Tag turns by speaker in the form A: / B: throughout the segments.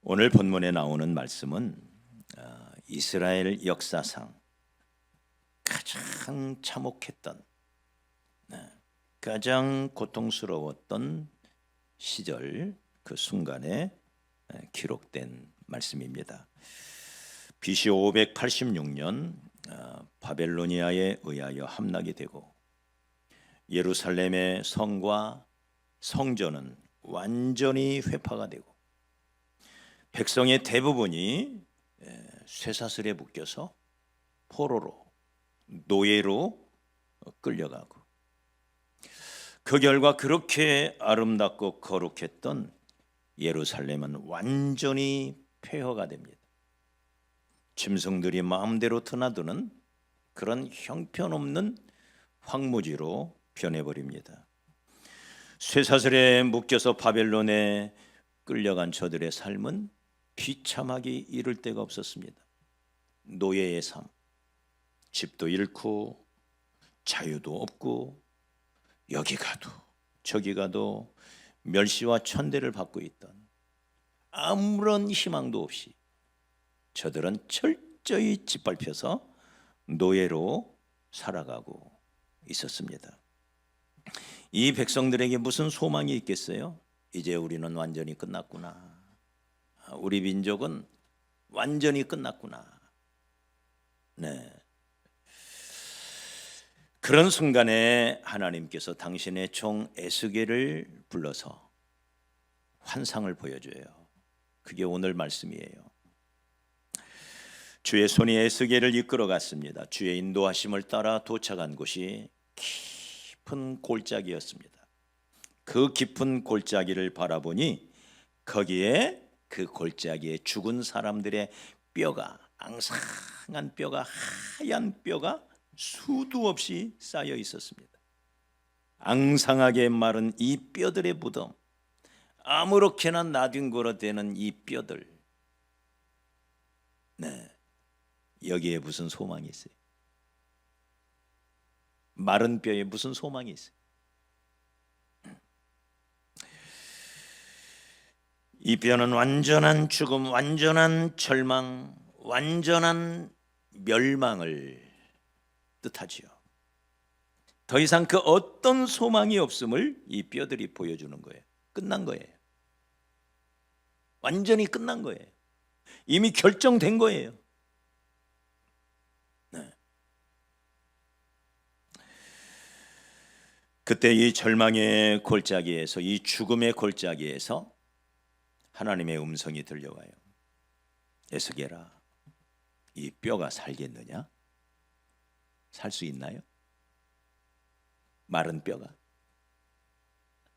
A: 오늘 본문에 나오는 말씀은 이스라엘 역사상 가장 참혹했던, 가장 고통스러웠던 시절, 그 순간에 기록된 말씀입니다. BC 586년 바벨로니아에 의하여 함락이 되고 예루살렘의 성과 성전은 완전히 회파가 되고 백성의 대부분이 쇠사슬에 묶여서 포로로, 노예로 끌려가고, 그 결과 그렇게 아름답고 거룩했던 예루살렘은 완전히 폐허가 됩니다. 짐승들이 마음대로 드나드는 그런 형편없는 황무지로 변해버립니다. 쇠사슬에 묶여서 바벨론에 끌려간 저들의 삶은 비참하기 이를 데가 없었습니다. 노예의 삶, 집도 잃고 자유도 없고 여기 가도 저기 가도 멸시와 천대를 받고 있던, 아무런 희망도 없이 저들은 철저히 짓밟혀서 노예로 살아가고 있었습니다. 이 백성들에게 무슨 소망이 있겠어요? 이제 우리는 완전히 끝났구나. 우리 민족은 완전히 끝났구나. 그런 순간에 하나님께서 당신의 종 에스겔을 불러서 환상을 보여줘요. 그게 오늘 말씀이에요. 주의 손이 에스겔을 이끌어 갔습니다. 주의 인도하심을 따라 도착한 곳이 깊은 골짜기였습니다. 그 깊은 골짜기를 바라보니 거기에, 그 골짜기에 죽은 사람들의 뼈가, 앙상한 뼈가, 하얀 뼈가 수도 없이 쌓여 있었습니다. 앙상하게 마른 이 뼈들의 무덤, 아무렇게나 나뒹굴어대는 이 뼈들, 여기에 무슨 소망이 있어요? 마른 뼈에 무슨 소망이 있어요? 이 뼈는 완전한 죽음, 완전한 절망, 완전한 멸망을 뜻하지요. 더 이상 그 어떤 소망이 없음을 이 뼈들이 보여주는 거예요. 끝난 거예요. 완전히 끝난 거예요. 이미 결정된 거예요. 그때 이 절망의 골짜기에서, 이 죽음의 골짜기에서 하나님의 음성이 들려와요. 에스겔아, 이 뼈가 살겠느냐? 살 수 있나요? 마른 뼈가,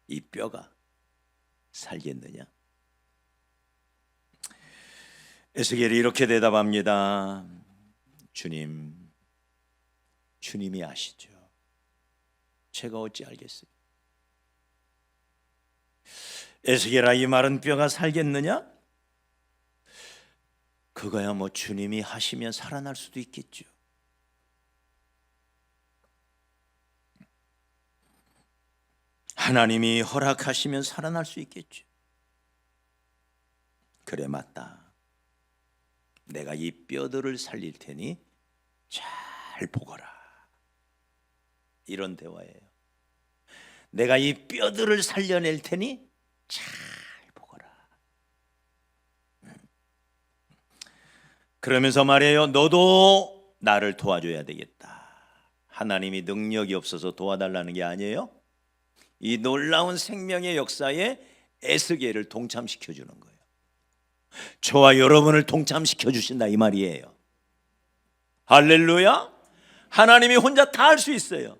A: 이 뼈가 살겠느냐? 에스겔이 이렇게 대답합니다. 주님이 아시죠. 제가 어찌 알겠어요? 에스겔아, 이 마른 뼈가 살겠느냐? 그거야 뭐 주님이 하시면 살아날 수도 있겠죠. 하나님이 허락하시면 살아날 수 있겠죠. 그래, 맞다. 내가 이 뼈들을 살릴 테니 잘 보거라. 이런 대화예요. 내가 이 뼈들을 살려낼 테니 잘 보거라. 그러면서 말해요. 너도 나를 도와줘야 되겠다. 하나님이 능력이 없어서 도와달라는 게 아니에요. 이 놀라운 생명의 역사에 에스겔을 동참시켜 주는 거예요. 저와 여러분을 동참시켜 주신다, 이 말이에요. 할렐루야. 하나님이 혼자 다 할 수 있어요.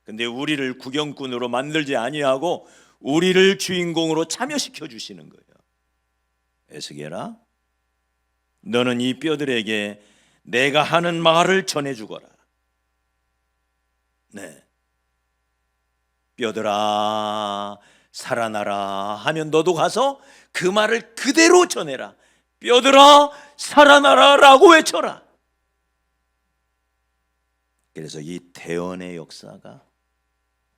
A: 근데 우리를 구경꾼으로 만들지 아니하고 우리를 주인공으로 참여시켜 주시는 거예요. 에스겔아, 너는 이 뼈들에게 내가 하는 말을 전해주거라. 뼈들아 살아나라 하면 너도 가서 그 말을 그대로 전해라. 뼈들아 살아나라 라고 외쳐라. 그래서 이 대언의 역사가,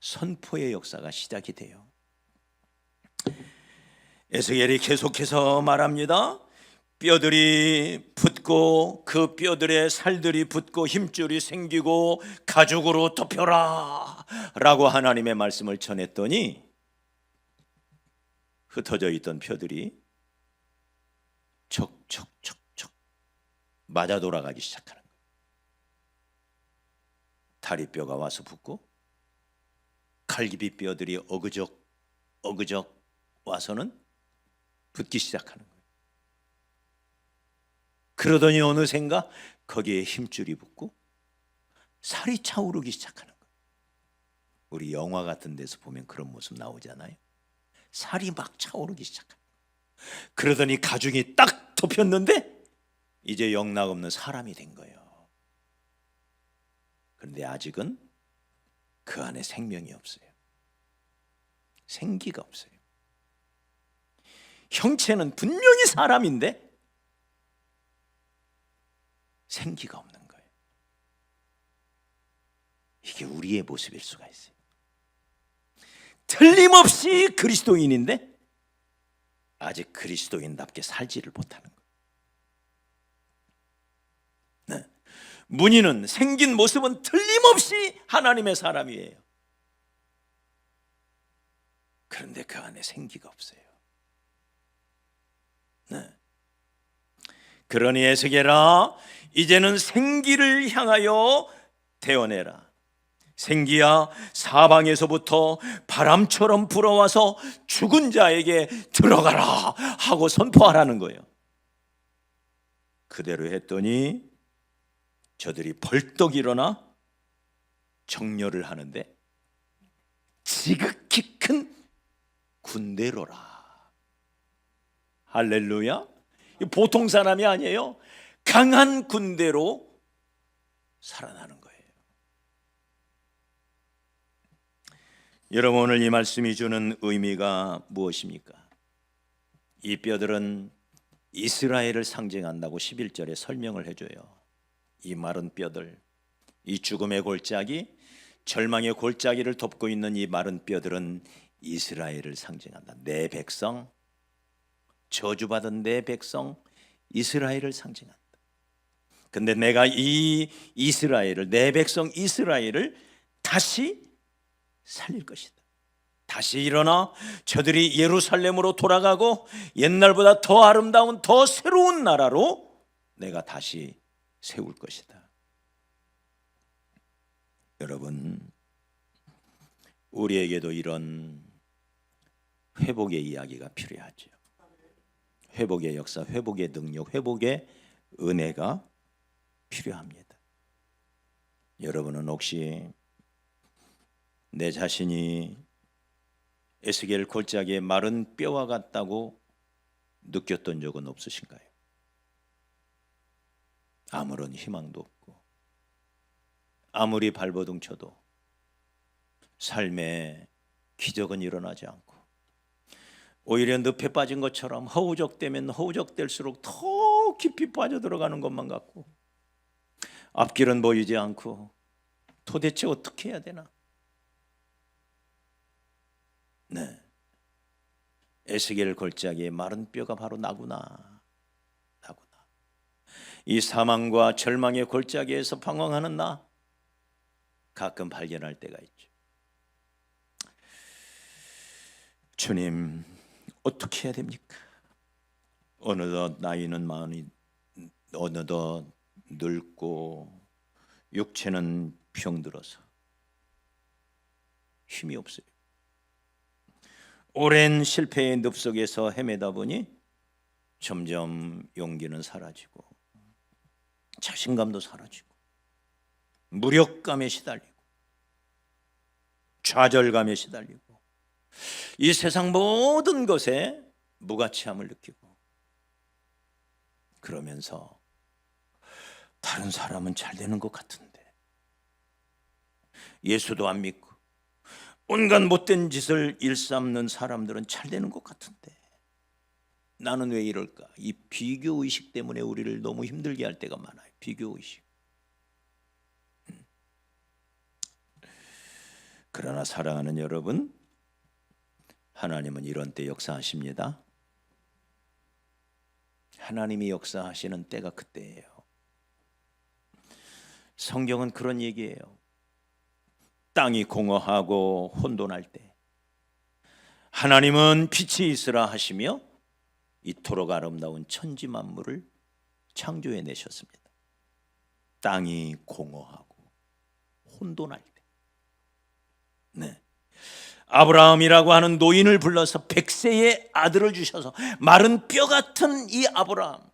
A: 선포의 역사가 시작이 돼요. 에스겔이 계속해서 말합니다. 뼈들이 붙고 그 뼈들의 살들이 붙고 힘줄이 생기고 가죽으로 덮여라 라고 하나님의 말씀을 전했더니 흩어져 있던 뼈들이 척척척척 맞아 돌아가기 시작하는 거예요. 다리뼈가 와서 붙고 갈비뼈 뼈들이 어그적 와서는 붙기 시작하는 거예요. 그러더니 어느샌가 거기에 힘줄이 붙고 살이 차오르기 시작하는 거예요. 우리 영화 같은 데서 보면 그런 모습 나오잖아요. 살이 막 차오르기 시작하는 거예요. 그러더니 가죽이 딱 덮였는데 이제 영락없는 사람이 된 거예요. 그런데 아직은 그 안에 생명이 없어요. 생기가 없어요. 형체는 분명히 사람인데 생기가 없는 거예요. 이게 우리의 모습일 수가 있어요. 틀림없이 그리스도인인데 아직 그리스도인답게 살지를 못하는 거예요. 네. 문의는 생긴 모습은 틀림없이 하나님의 사람이에요. 그런데 그 안에 생기가 없어요. 네. 그러니 에스겔아, 이제는 생기를 향하여 대언해라. 생기야, 사방에서부터 바람처럼 불어와서 죽은 자에게 들어가라 하고 선포하라는 거예요. 그대로 했더니 저들이 벌떡 일어나 정렬을 하는데 지극히 큰 군대로라. 할렐루야. 보통 사람이 아니에요. 강한 군대로 살아나는 거예요. 여러분, 오늘 이 말씀이 주는 의미가 무엇입니까? 이 뼈들은 이스라엘을 상징한다고 11절에 설명을 해줘요. 이 마른 뼈들, 이 죽음의 골짜기, 절망의 골짜기를 덮고 있는 이 마른 뼈들은 이스라엘을 상징한다. 내 백성, 저주받은 내 백성 이스라엘을 상징한다. 근데 내가 이 이스라엘을, 내 백성 이스라엘을 다시 살릴 것이다. 다시 일어나 저들이 예루살렘으로 돌아가고 옛날보다 더 아름다운, 더 새로운 나라로 내가 다시 세울 것이다. 여러분, 우리에게도 이런 회복의 이야기가 필요하죠. 회복의 역사, 회복의 능력, 회복의 은혜가 필요합니다. 여러분은 혹시 내 자신이 에스겔 골짜기의 마른 뼈와 같다고 느꼈던 적은 없으신가요? 아무런 희망도 없고 아무리 발버둥 쳐도 삶에 기적은 일어나지 않고 오히려 늪에 빠진 것처럼 허우적대면 허우적댈수록 더 깊이 빠져들어가는 것만 같고 앞길은 보이지 않고 도대체 어떻게 해야 되나? 네, 에스겔 골짜기의 마른 뼈가 바로 나구나. 이 사망과 절망의 골짜기에서 방황하는 나 가끔 발견할 때가 있죠. 주님, 어떻게 해야 됩니까? 어느덧 나이는 많이, 어느덧 늙고 육체는 병들어서 힘이 없어요. 오랜 실패의 늪 속에서 헤매다 보니 점점 용기는 사라지고 자신감도 사라지고 무력감에 시달리고 좌절감에 시달리고 이 세상 모든 것에 무가치함을 느끼고 그러면서 다른 사람은 잘 되는 것 같은데 예수도 안 믿고 온갖 못된 짓을 일삼는 사람들은 잘 되는 것 같은데 나는 왜 이럴까? 이 비교의식 때문에 우리를 너무 힘들게 할 때가 많아요. 비교의식. 그러나 사랑하는 여러분, 하나님은 이런 때 역사하십니다. 하나님이 역사하시는 때가 그때예요. 성경은 그런 얘기예요. 땅이 공허하고 혼돈할 때 하나님은 빛이 있으라 하시며 이토록 아름다운 천지 만물을 창조해 내셨습니다. 땅이 공허하고 혼돈할 때. 네. 아브라함이라고 하는 노인을 불러서 100세의 아들을 주셔서 마른 뼈 같은 이 아브라함,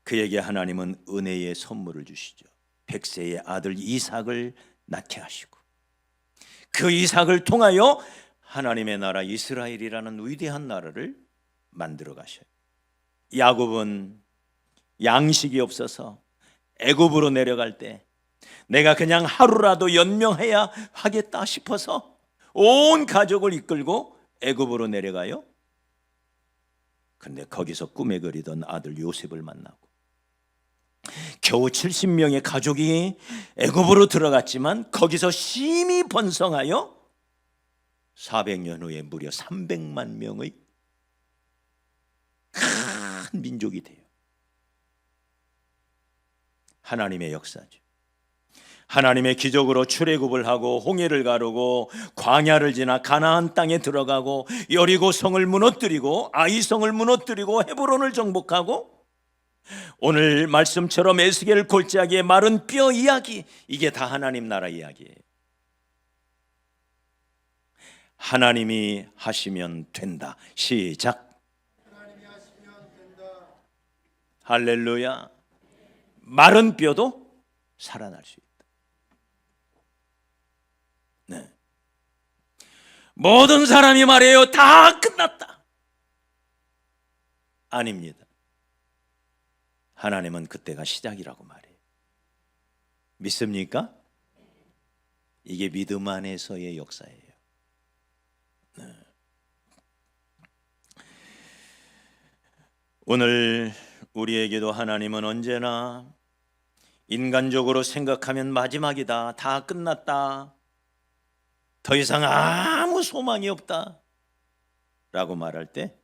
A: 그에게 하나님은 은혜의 선물을 주시죠. 100세의 아들 이삭을 낳게 하시고 그 이삭을 통하여 하나님의 나라 이스라엘이라는 위대한 나라를 만들어 가셔요. 야곱은 양식이 없어서 애굽으로 내려갈 때 내가 그냥 하루라도 연명해야 하겠다 싶어서 온 가족을 이끌고 애굽으로 내려가요. 근데 거기서 꿈에 그리던 아들 요셉을 만나고 겨우 70명의 가족이 애굽으로 들어갔지만 거기서 심히 번성하여 400년 후에 무려 300만 명의 큰 민족이 돼요. 하나님의 역사죠. 하나님의 기적으로 출애굽을 하고 홍해를 가르고 광야를 지나 가나안 땅에 들어가고 여리고 성을 무너뜨리고 아이성을 무너뜨리고 헤브론을 정복하고 오늘 말씀처럼 에스겔 골짜기의 마른 뼈 이야기, 이게 다 하나님 나라 이야기예요. 하나님이 하시면 된다. 시작.
B: 하나님이 하시면 된다.
A: 할렐루야. 마른 뼈도 살아날 수 있다. 네. 모든 사람이 말해요. 다 끝났다. 아닙니다. 하나님은 그때가 시작이라고 말해요. 믿습니까? 이게 믿음 안에서의 역사예요. 네. 오늘 우리에게도 하나님은 언제나 인간적으로 생각하면 마지막이다, 다 끝났다, 더 이상 아무 소망이 없다 라고 말할 때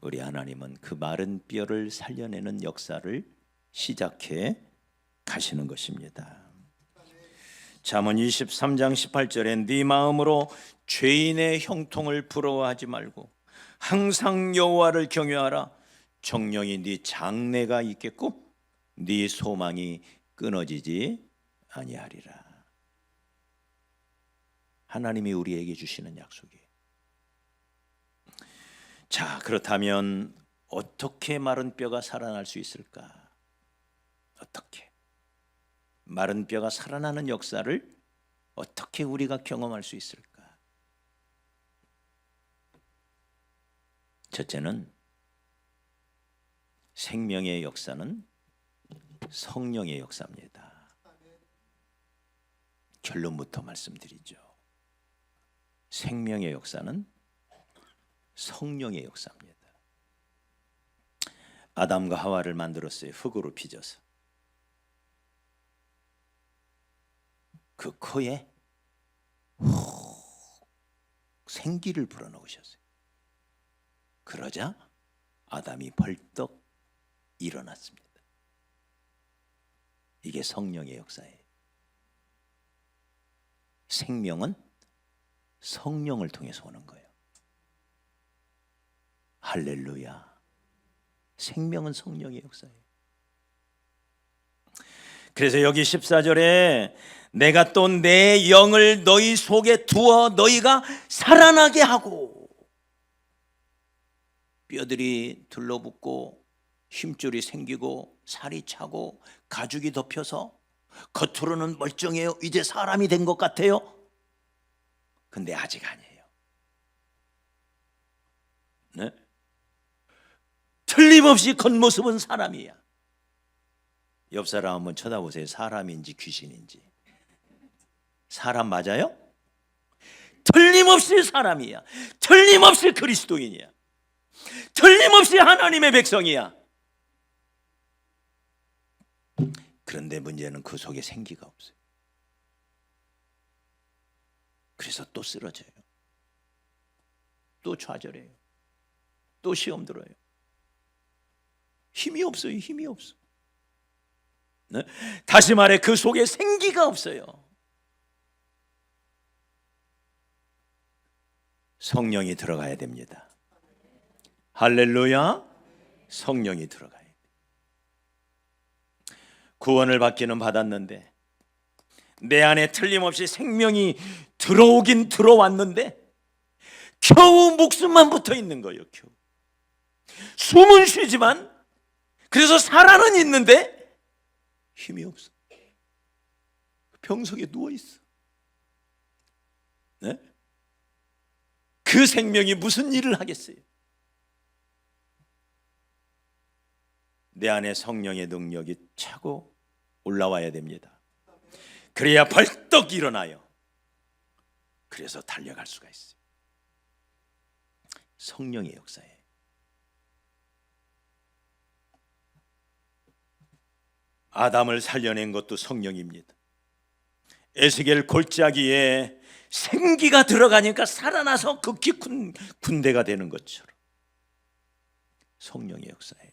A: 우리 하나님은 그 마른 뼈를 살려내는 역사를 시작해 가시는 것입니다. 잠언 23장 18절에 네 마음으로 죄인의 형통을 부러워하지 말고 항상 여호와를 경외하라. 정령이 네 장래가 있겠고 네 소망이 끊어지지 아니하리라. 하나님이 우리에게 주시는 약속이에요. 자, 그렇다면 어떻게 마른 뼈가 살아날 수 있을까? 어떻게? 마른 뼈가 살아나는 역사를 어떻게 우리가 경험할 수 있을까? 첫째는 생명의 역사는 성령의 역사입니다. 결론부터 말씀드리죠. 생명의 역사는 성령의 역사입니다. 아담과 하와를 만들었어요. 흙으로 빚어서. 그 코에 생기를 불어넣으셨어요. 그러자 아담이 벌떡 일어났습니다. 이게 성령의 역사예요. 생명은 성령을 통해서 오는 거예요. 할렐루야. 생명은 성령의 역사예요. 그래서 여기 14절에 내가 또 내 영을 너희 속에 두어 너희가 살아나게 하고, 뼈들이 들러붙고 힘줄이 생기고 살이 차고 가죽이 덮여서 겉으로는 멀쩡해요. 이제 사람이 된 것 같아요. 근데 아직 아니에요. 네? 틀림없이 겉모습은 사람이야. 옆 사람 한번 쳐다보세요. 사람인지 귀신인지. 사람 맞아요? 틀림없이 사람이야. 틀림없이 그리스도인이야. 틀림없이 하나님의 백성이야. 그런데 문제는 그 속에 생기가 없어요. 그래서 또 쓰러져요. 또 좌절해요. 또 시험 들어요. 힘이 없어요. 힘이 없어. 네? 다시 말해 그 속에 생기가 없어요. 성령이 들어가야 됩니다. 할렐루야. 성령이 들어가야 돼. 구원을 받기는 받았는데 내 안에 틀림없이 생명이 들어오긴 들어왔는데 겨우 목숨만 붙어 있는 거예요. 겨우. 숨은 쉬지만 그래서 살아는 있는데 힘이 없어. 병석에 누워 있어. 네? 그 생명이 무슨 일을 하겠어요? 내 안에 성령의 능력이 차고 올라와야 됩니다. 그래야 벌떡 일어나요. 그래서 달려갈 수가 있어요. 성령의 역사예요. 아담을 살려낸 것도 성령입니다. 에스겔 골짜기에 생기가 들어가니까 살아나서 극히 큰 군대가 되는 것처럼 성령의 역사예요.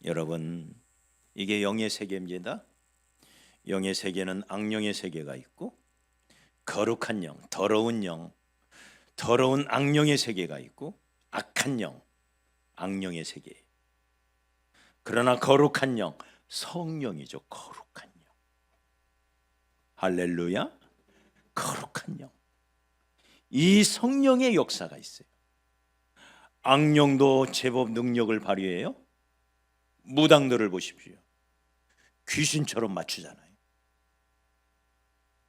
A: 여러분, 이게 영의 세계입니다. 영의 세계는 악령의 세계가 있고 거룩한 영, 더러운 악령의 세계가 있고 악한 영, 악령의 세계. 그러나 거룩한 영, 성령이죠. 거룩한 영. 할렐루야. 거룩한 영. 이 성령의 역사가 있어요. 악령도 제법 능력을 발휘해요. 무당들을 보십시오. 귀신처럼 맞추잖아요.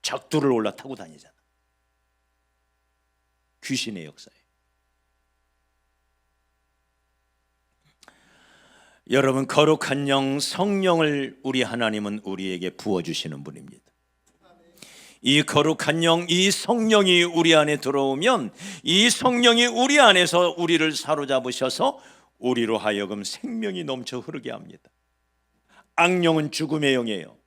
A: 작두를 올라타고 다니잖아. 귀신의 역사예요. 여러분, 거룩한 영, 성령을 우리 하나님은 우리에게 부어주시는 분입니다. 이 거룩한 영, 이 성령이 우리 안에 들어오면 이 성령이 우리 안에서 우리를 사로잡으셔서 우리로 하여금 생명이 넘쳐 흐르게 합니다. 악령은 죽음의 영이에요.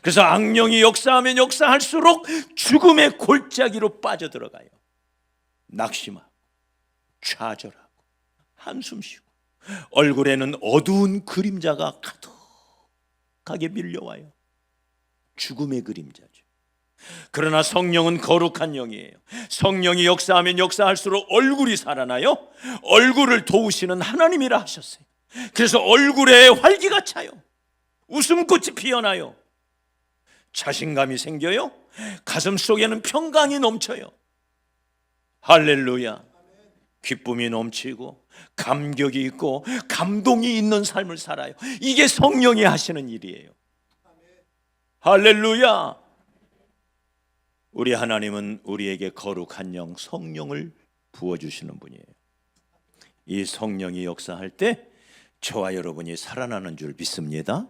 A: 그래서 악령이 역사하면 역사할수록 죽음의 골짜기로 빠져들어가요. 낙심하고 좌절하고 한숨 쉬고 얼굴에는 어두운 그림자가 가득하게 밀려와요. 죽음의 그림자죠. 그러나 성령은 거룩한 영이에요. 성령이 역사하면 역사할수록 얼굴이 살아나요. 얼굴을 도우시는 하나님이라 하셨어요. 그래서 얼굴에 활기가 차요. 웃음꽃이 피어나요. 자신감이 생겨요. 가슴 속에는 평강이 넘쳐요. 할렐루야. 기쁨이 넘치고 감격이 있고 감동이 있는 삶을 살아요. 이게 성령이 하시는 일이에요. 할렐루야. 우리 하나님은 우리에게 거룩한 영, 성령을 부어주시는 분이에요. 이 성령이 역사할 때 저와 여러분이 살아나는 줄 믿습니다.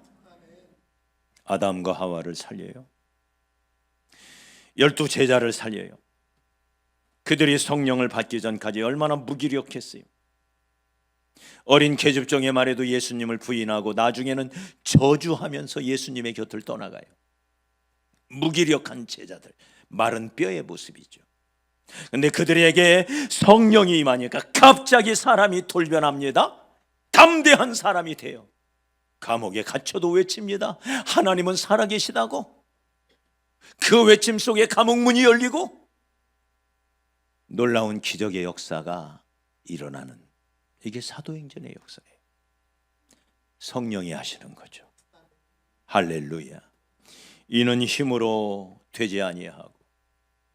A: 아담과 하와를 살려요. 12 제자를 살려요. 그들이 성령을 받기 전까지 얼마나 무기력했어요. 어린 계집종의 말에도 예수님을 부인하고 나중에는 저주하면서 예수님의 곁을 떠나가요. 무기력한 제자들, 마른 뼈의 모습이죠. 근데 그들에게 성령이 임하니까 갑자기 사람이 돌변합니다. 담대한 사람이 돼요. 감옥에 갇혀도 외칩니다. 하나님은 살아계시다고. 그 외침 속에 감옥 문이 열리고 놀라운 기적의 역사가 일어나는, 이게 사도행전의 역사예요. 성령이 하시는 거죠. 할렐루야. 이는 힘으로 되지 아니하고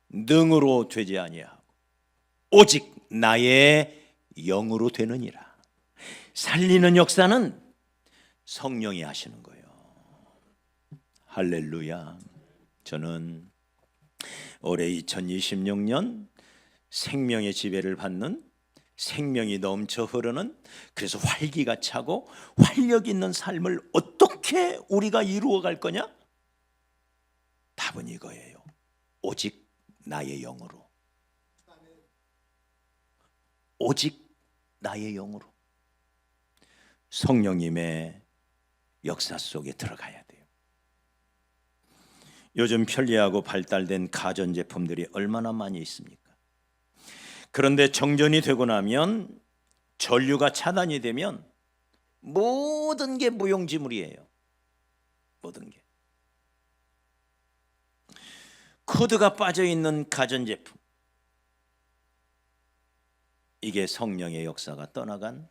A: 능으로 되지 아니하고 오직 나의 영으로 되느니라. 살리는 역사는 성령이 하시는 거예요. 할렐루야. 저는 올해 2026년 생명의 지배를 받는, 생명이 넘쳐 흐르는, 그래서 활기가 차고 활력 있는 삶을 어떻게 우리가 이루어 갈 거냐? 답은 이거예요. 오직 나의 영으로. 오직 나의 영으로. 성령님의 역사 속에 들어가야 돼요. 요즘 편리하고 발달된 가전제품들이 얼마나 많이 있습니까? 그런데 정전이 되고 나면, 전류가 차단이 되면 모든 게 무용지물이에요. 모든 게. 코드가 빠져있는 가전제품, 이게 성령의 역사가 떠나간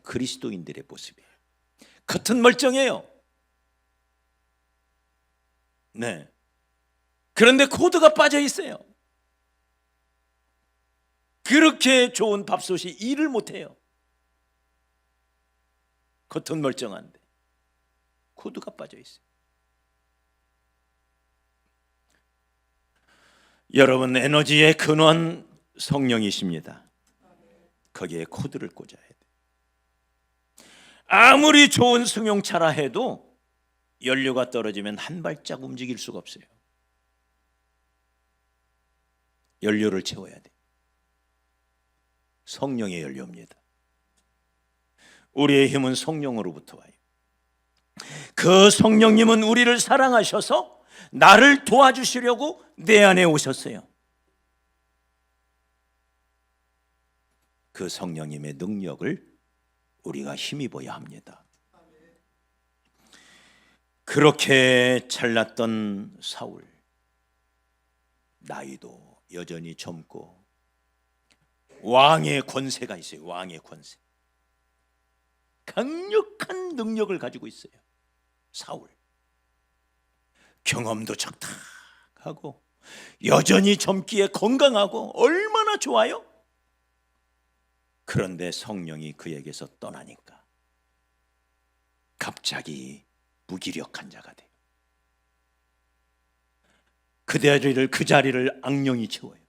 A: 그리스도인들의 모습이에요. 겉은 멀쩡해요. 네. 그런데 코드가 빠져 있어요. 그렇게 좋은 밥솥이 일을 못해요. 겉은 멀쩡한데 코드가 빠져 있어요. 여러분, 에너지의 근원 성령이십니다. 거기에 코드를 꽂아야 돼요. 아무리 좋은 승용차라 해도 연료가 떨어지면 한 발짝 움직일 수가 없어요. 연료를 채워야 돼요. 성령의 연료입니다. 우리의 힘은 성령으로부터 와요. 그 성령님은 우리를 사랑하셔서 나를 도와주시려고 내 안에 오셨어요. 그 성령님의 능력을 우리가 힘입어야 합니다. 그렇게 잘났던 사울, 나이도 여전히 젊고 왕의 권세가 있어요. 왕의 권세, 강력한 능력을 가지고 있어요. 사울, 경험도 적탁하고 여전히 젊기에 건강하고 얼마나 좋아요. 그런데 성령이 그에게서 떠나니까 갑자기 무기력한 자가 돼요. 그 자리를 악령이 채워요.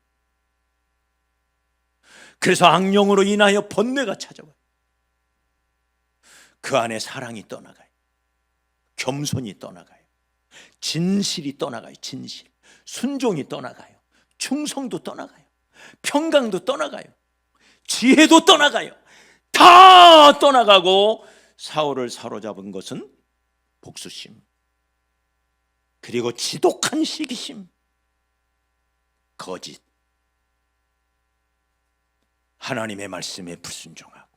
A: 그래서 악령으로 인하여 번뇌가 찾아와요. 그 안에 사랑이 떠나가요. 겸손이 떠나가요. 진실이 떠나가요. 진실. 순종이 떠나가요. 충성도 떠나가요. 평강도 떠나가요. 지혜도 떠나가요. 다 떠나가고 사울을 사로잡은 것은 복수심, 그리고 지독한 시기심, 거짓, 하나님의 말씀에 불순종하고,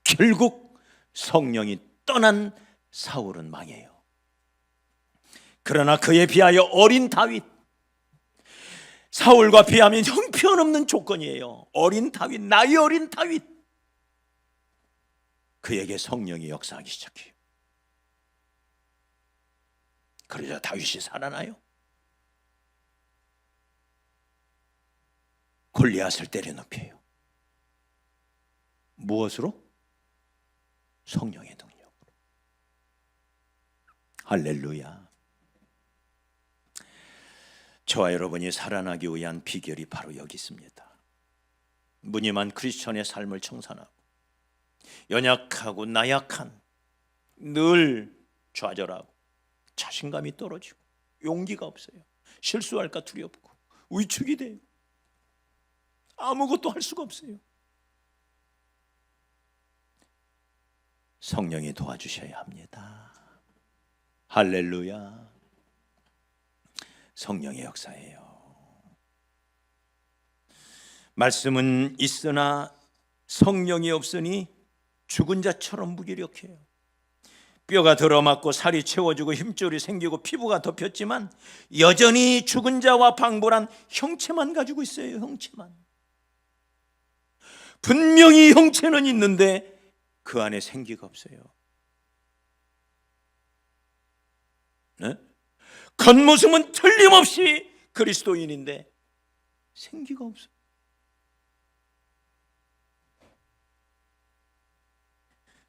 A: 결국 성령이 떠난 사울은 망해요. 그러나 그에 비하여 어린 다윗, 사울과 비하면 형편없는 조건이에요. 어린 다윗, 나이 어린 다윗, 그에게 성령이 역사하기 시작해요. 그러자 다윗이 살아나요. 골리앗을 때려눕혀요. 무엇으로? 성령의 능력으로. 할렐루야. 저와 여러분이 살아나기 위한 비결이 바로 여기 있습니다. 무늬만 크리스천의 삶을 청산하고 연약하고 나약한, 늘 좌절하고 자신감이 떨어지고 용기가 없어요. 실수할까 두렵고 위축이 돼요. 아무것도 할 수가 없어요. 성령이 도와주셔야 합니다. 할렐루야. 성령의 역사예요. 말씀은 있으나 성령이 없으니 죽은 자처럼 무기력해요. 뼈가 들어맞고 살이 채워지고 힘줄이 생기고 피부가 덮였지만 여전히 죽은 자와 방불한 형체만 가지고 있어요. 형체만. 분명히 형체는 있는데 그 안에 생기가 없어요. 네? 겉모습은 틀림없이 그리스도인인데 생기가 없어요.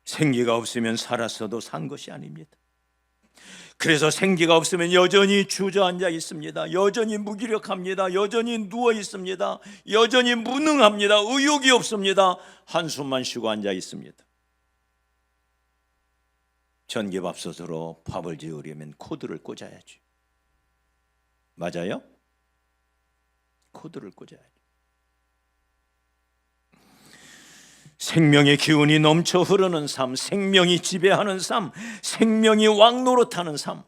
A: 생기가 없으면 살았어도 산 것이 아닙니다. 그래서 생기가 없으면 여전히 주저앉아 있습니다. 여전히 무기력합니다. 여전히 누워 있습니다. 여전히 무능합니다. 의욕이 없습니다. 한숨만 쉬고 앉아 있습니다. 전기밥솥으로 밥을 지으려면 코드를 꽂아야죠. 맞아요? 코드를 꽂아야죠. 생명의 기운이 넘쳐 흐르는 삶, 생명이 지배하는 삶, 생명이 왕노릇하는 삶,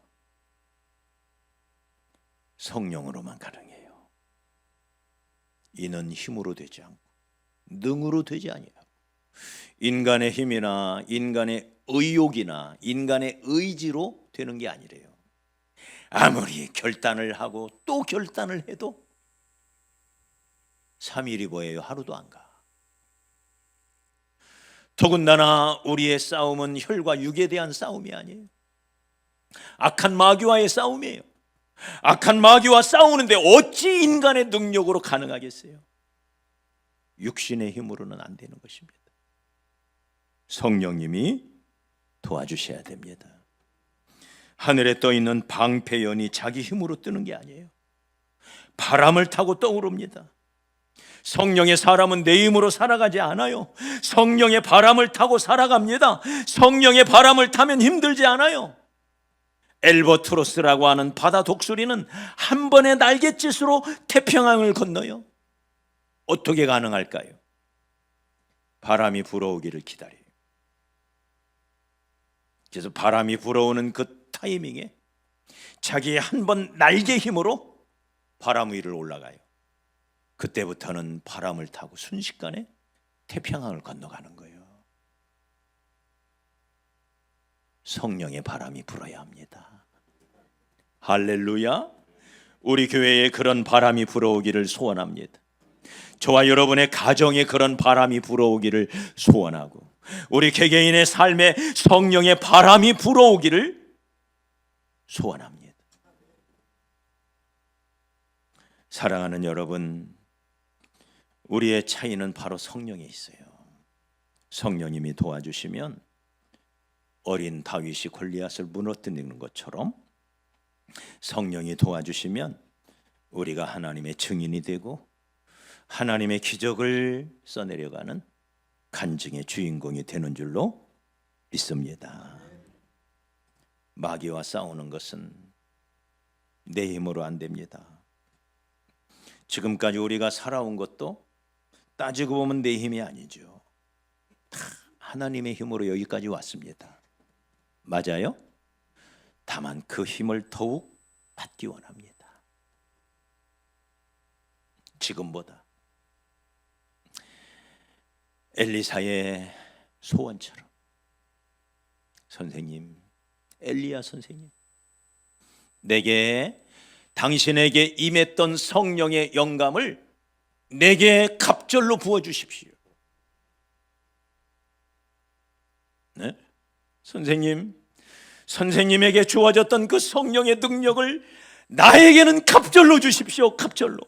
A: 성령으로만 가능해요. 이는 힘으로 되지 않고 능으로 되지 아니하고 인간의 힘이나 인간의 의욕이나 인간의 의지로 되는 게 아니래요. 아무리 결단을 하고 또 결단을 해도 3일이 뭐예요? 하루도 안 가. 더군다나 우리의 싸움은 혈과 육에 대한 싸움이 아니에요. 악한 마귀와의 싸움이에요. 악한 마귀와 싸우는데 어찌 인간의 능력으로 가능하겠어요? 육신의 힘으로는 안 되는 것입니다. 성령님이 도와주셔야 됩니다. 하늘에 떠 있는 방패연이 자기 힘으로 뜨는 게 아니에요. 바람을 타고 떠오릅니다. 성령의 사람은 내 힘으로 살아가지 않아요. 성령의 바람을 타고 살아갑니다. 성령의 바람을 타면 힘들지 않아요. 엘버트로스라고 하는 바다 독수리는 한 번의 날갯짓으로 태평양을 건너요. 어떻게 가능할까요? 바람이 불어오기를 기다려요. 그래서 바람이 불어오는 그 타이밍에 자기의 한 번 날개 힘으로 바람 위를 올라가요. 그때부터는 바람을 타고 순식간에 태평양을 건너가는 거예요. 성령의 바람이 불어야 합니다. 할렐루야. 우리 교회에 그런 바람이 불어오기를 소원합니다. 저와 여러분의 가정에 그런 바람이 불어오기를 소원하고 우리 개개인의 삶에 성령의 바람이 불어오기를 소원합니다. 사랑하는 여러분, 우리의 차이는 바로 성령에 있어요. 성령님이 도와주시면 어린 다윗이 골리앗을 무너뜨리는 것처럼 성령이 도와주시면 우리가 하나님의 증인이 되고 하나님의 기적을 써내려가는 간증의 주인공이 되는 줄로 믿습니다. 마귀와 싸우는 것은 내 힘으로 안 됩니다. 지금까지 우리가 살아온 것도 따지고 보면 내 힘이 아니죠. 다 하나님의 힘으로 여기까지 왔습니다. 맞아요? 다만 그 힘을 더욱 받기 원합니다. 지금보다 엘리사의 소원처럼 선생님, 엘리야 선생님, 내게 당신에게 임했던 성령의 영감을 내게 갑절로 부어주십시오. 네? 선생님에게 주어졌던 그 성령의 능력을 나에게는 갑절로 주십시오. 갑절로.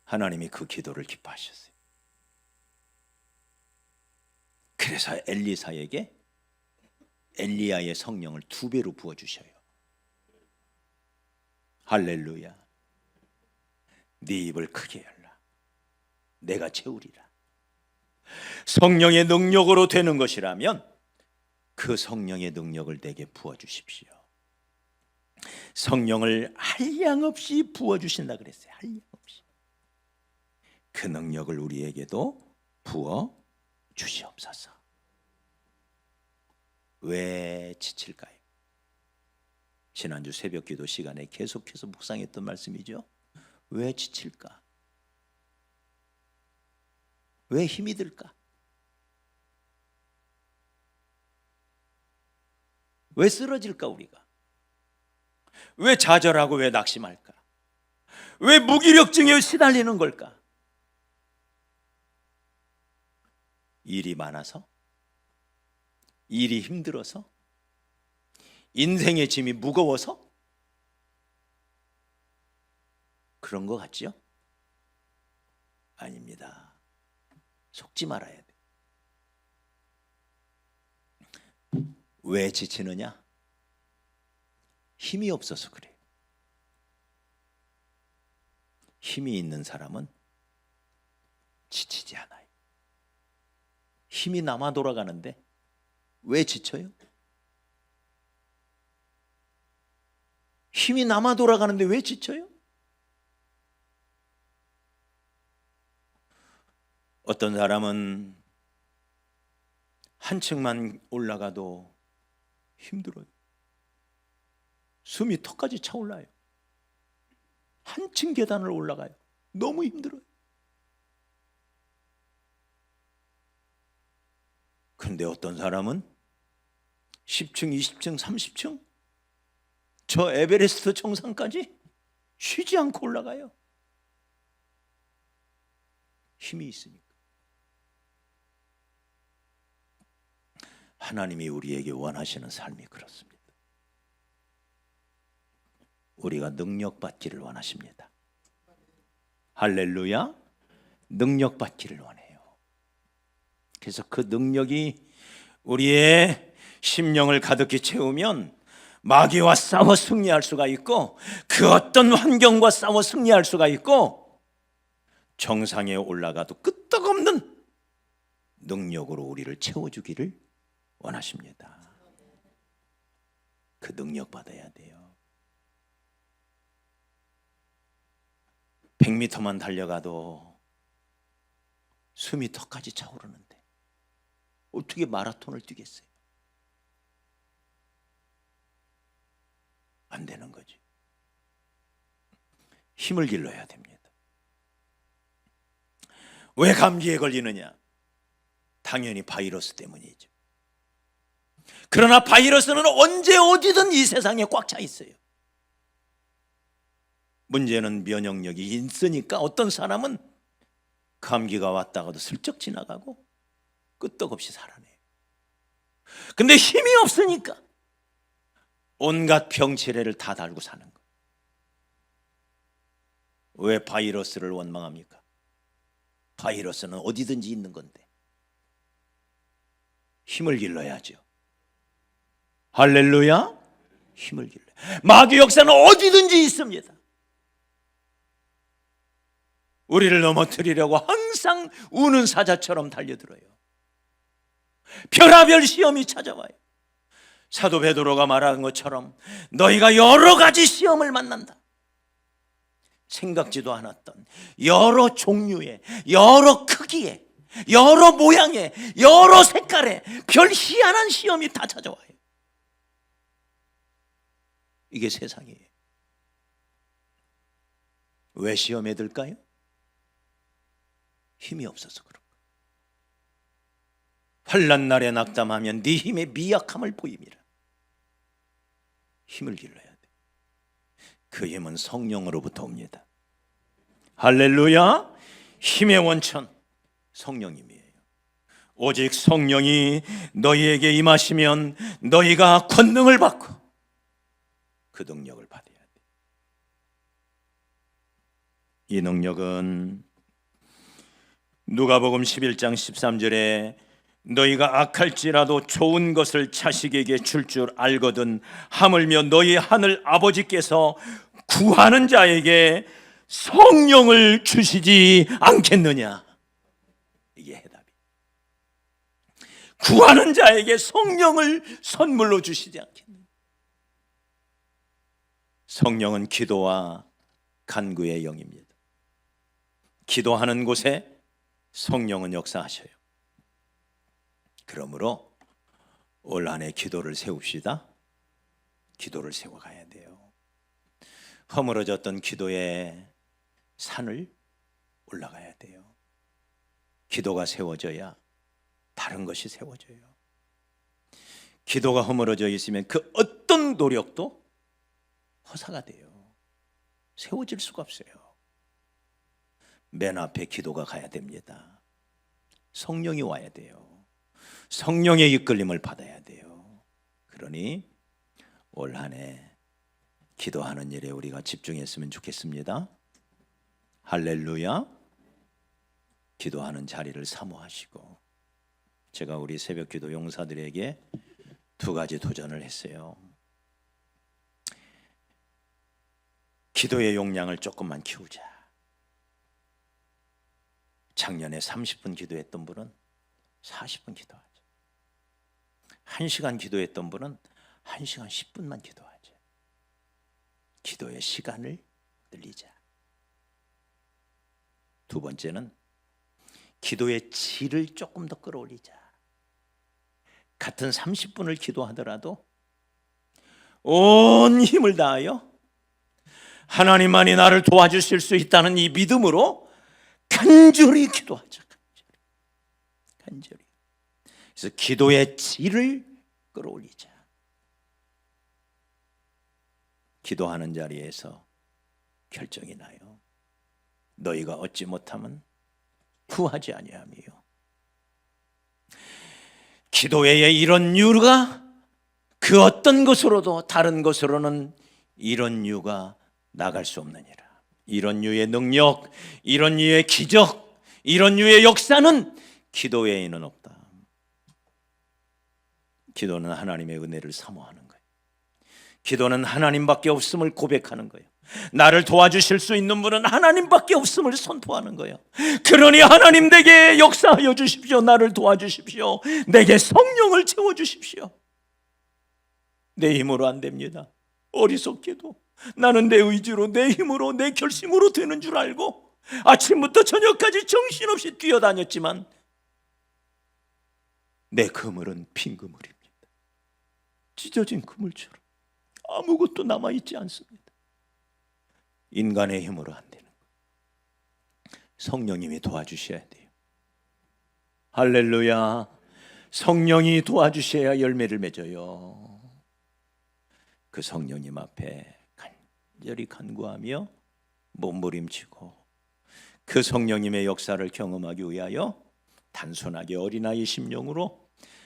A: 하나님이 그 기도를 기뻐하셨어요. 그래서 엘리사에게 엘리야의 성령을 2배로 부어주셔요. 할렐루야. 네 입을 크게 열라. 내가 채우리라. 성령의 능력으로 되는 것이라면 그 성령의 능력을 내게 부어주십시오. 성령을 한량없이 부어주신다 그랬어요. 한량없이. 그 능력을 우리에게도 부어주시옵소서. 왜 지칠까요? 지난주 새벽기도 시간에 계속해서 묵상했던 말씀이죠. 왜 지칠까? 왜 힘이 들까? 왜 쓰러질까 우리가? 왜 좌절하고 왜 낙심할까? 왜 무기력증에 시달리는 걸까? 일이 많아서? 일이 힘들어서? 인생의 짐이 무거워서? 그런 것 같죠? 아닙니다. 속지 말아야 돼. 왜 지치느냐? 힘이 없어서 그래요. 힘이 있는 사람은 지치지 않아요. 힘이 남아 돌아가는데 왜 지쳐요? 힘이 남아 돌아가는데 왜 지쳐요? 어떤 사람은 한층만 올라가도 힘들어요. 숨이 턱까지 차올라요. 한층 계단을 올라가요. 너무 힘들어요. 근데 어떤 사람은 10층, 20층, 30층 저 에베레스트 정상까지 쉬지 않고 올라가요. 힘이 있으니까. 하나님이 우리에게 원하시는 삶이 그렇습니다. 우리가 능력받기를 원하십니다. 할렐루야. 능력받기를 원해요. 그래서 그 능력이 우리의 심령을 가득히 채우면 마귀와 싸워 승리할 수가 있고, 그 어떤 환경과 싸워 승리할 수가 있고, 정상에 올라가도 끄떡없는 능력으로 우리를 채워주기를 원하십니다. 그 능력 받아야 돼요. 100m만 달려가도 숨이 턱까지 차오르는데 어떻게 마라톤을 뛰겠어요? 안 되는 거지. 힘을 길러야 됩니다. 왜 감기에 걸리느냐? 당연히 바이러스 때문이죠. 그러나 바이러스는 언제 어디든 이 세상에 꽉 차 있어요. 문제는 면역력이 있으니까 어떤 사람은 감기가 왔다가도 슬쩍 지나가고 끄떡없이 살아내요. 근데 힘이 없으니까 온갖 병치레를 다 달고 사는 거예요. 왜 바이러스를 원망합니까? 바이러스는 어디든지 있는 건데 힘을 길러야죠. 할렐루야. 힘을 길러요. 마귀 역사는 어디든지 있습니다. 우리를 넘어뜨리려고 항상 우는 사자처럼 달려들어요. 별하별 시험이 찾아와요. 사도 베드로가 말한 것처럼 너희가 여러 가지 시험을 만난다. 생각지도 않았던 여러 종류의, 여러 크기의, 여러 모양의, 여러 색깔의 별 희한한 시험이 다 찾아와요. 이게 세상이에요. 왜 시험에 들까요? 힘이 없어서 그런 거예요. 환난 날에 낙담하면 네 힘의 미약함을 보임이라. 힘을 길러야 돼. 그 힘은 성령으로부터 옵니다. 할렐루야. 힘의 원천 성령님이에요. 오직 성령이 너희에게 임하시면 너희가 권능을 받고 그 능력을 받아야 돼. 이 능력은 누가복음 11장 13절에 너희가 악할지라도 좋은 것을 자식에게 줄 줄 알거든 하물며 너희 하늘 아버지께서 구하는 자에게 성령을 주시지 않겠느냐. 이게 해답이. 구하는 자에게 성령을 선물로 주시지 않겠느냐. 성령은 기도와 간구의 영입니다. 기도하는 곳에 성령은 역사하셔요. 그러므로 올 한해 기도를 세웁시다. 기도를 세워가야 돼요. 허물어졌던 기도의 산을 올라가야 돼요. 기도가 세워져야 다른 것이 세워져요. 기도가 허물어져 있으면 그 어떤 노력도 허사가 돼요. 세워질 수가 없어요. 맨 앞에 기도가 가야 됩니다. 성령이 와야 돼요. 성령의 이끌림을 받아야 돼요. 그러니 올 한해 기도하는 일에 우리가 집중했으면 좋겠습니다. 할렐루야. 기도하는 자리를 사모하시고, 제가 우리 새벽기도 용사들에게 두 가지 도전을 했어요. 기도의 용량을 조금만 키우자. 작년에 30분 기도했던 분은 40분 기도하자. 1시간 기도했던 분은 1시간 10분만 기도하자. 기도의 시간을 늘리자. 두 번째는 기도의 질을 조금 더 끌어올리자. 같은 30분을 기도하더라도 온 힘을 다하여 하나님만이 나를 도와주실 수 있다는 이 믿음으로 간절히 기도하자. 간절히. 그래서 기도의 질을 끌어올리자. 기도하는 자리에서 결정이 나요. 너희가 얻지 못하면 구하지 아니함이요. 기도 외에 이런 이유가 그 어떤 것으로도 다른 것으로는 이런 이유가 나갈 수 없느니라. 이런 유의 능력, 이런 유의 기적, 이런 유의 역사는 기도 외에는 없다. 기도는 하나님의 은혜를 사모하는 거예요. 기도는 하나님밖에 없음을 고백하는 거예요. 나를 도와주실 수 있는 분은 하나님밖에 없음을 선포하는 거예요. 그러니 하나님 내게 역사하여 주십시오. 나를 도와주십시오. 내게 성령을 채워주십시오. 내 힘으로 안 됩니다. 어리석게도 나는 내 의지로, 내 힘으로, 내 결심으로 되는 줄 알고 아침부터 저녁까지 정신없이 뛰어다녔지만 내 그물은 빈 그물입니다. 찢어진 그물처럼 아무것도 남아있지 않습니다. 인간의 힘으로 안 되는 거예요. 성령님이 도와주셔야 돼요. 할렐루야. 성령이 도와주셔야 열매를 맺어요. 그 성령님 앞에 간절히 간구하며 몸부림치고 그 성령님의 역사를 경험하기 위하여 단순하게 어린아이 심령으로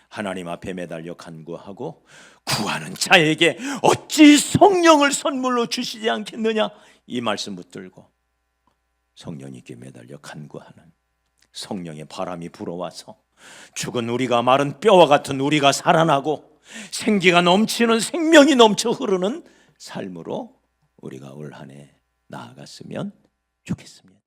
A: 하나님 앞에 매달려 간구하고 구하는 자에게 어찌 성령을 선물로 주시지 않겠느냐, 이 말씀 붙들고 성령님께 매달려 간구하는 성령의 바람이 불어와서 죽은 우리가 마른 뼈와 같은 우리가 살아나고 생기가 넘치는 생명이 넘쳐 흐르는 삶으로 우리가 올 한 해 나아갔으면 좋겠습니다.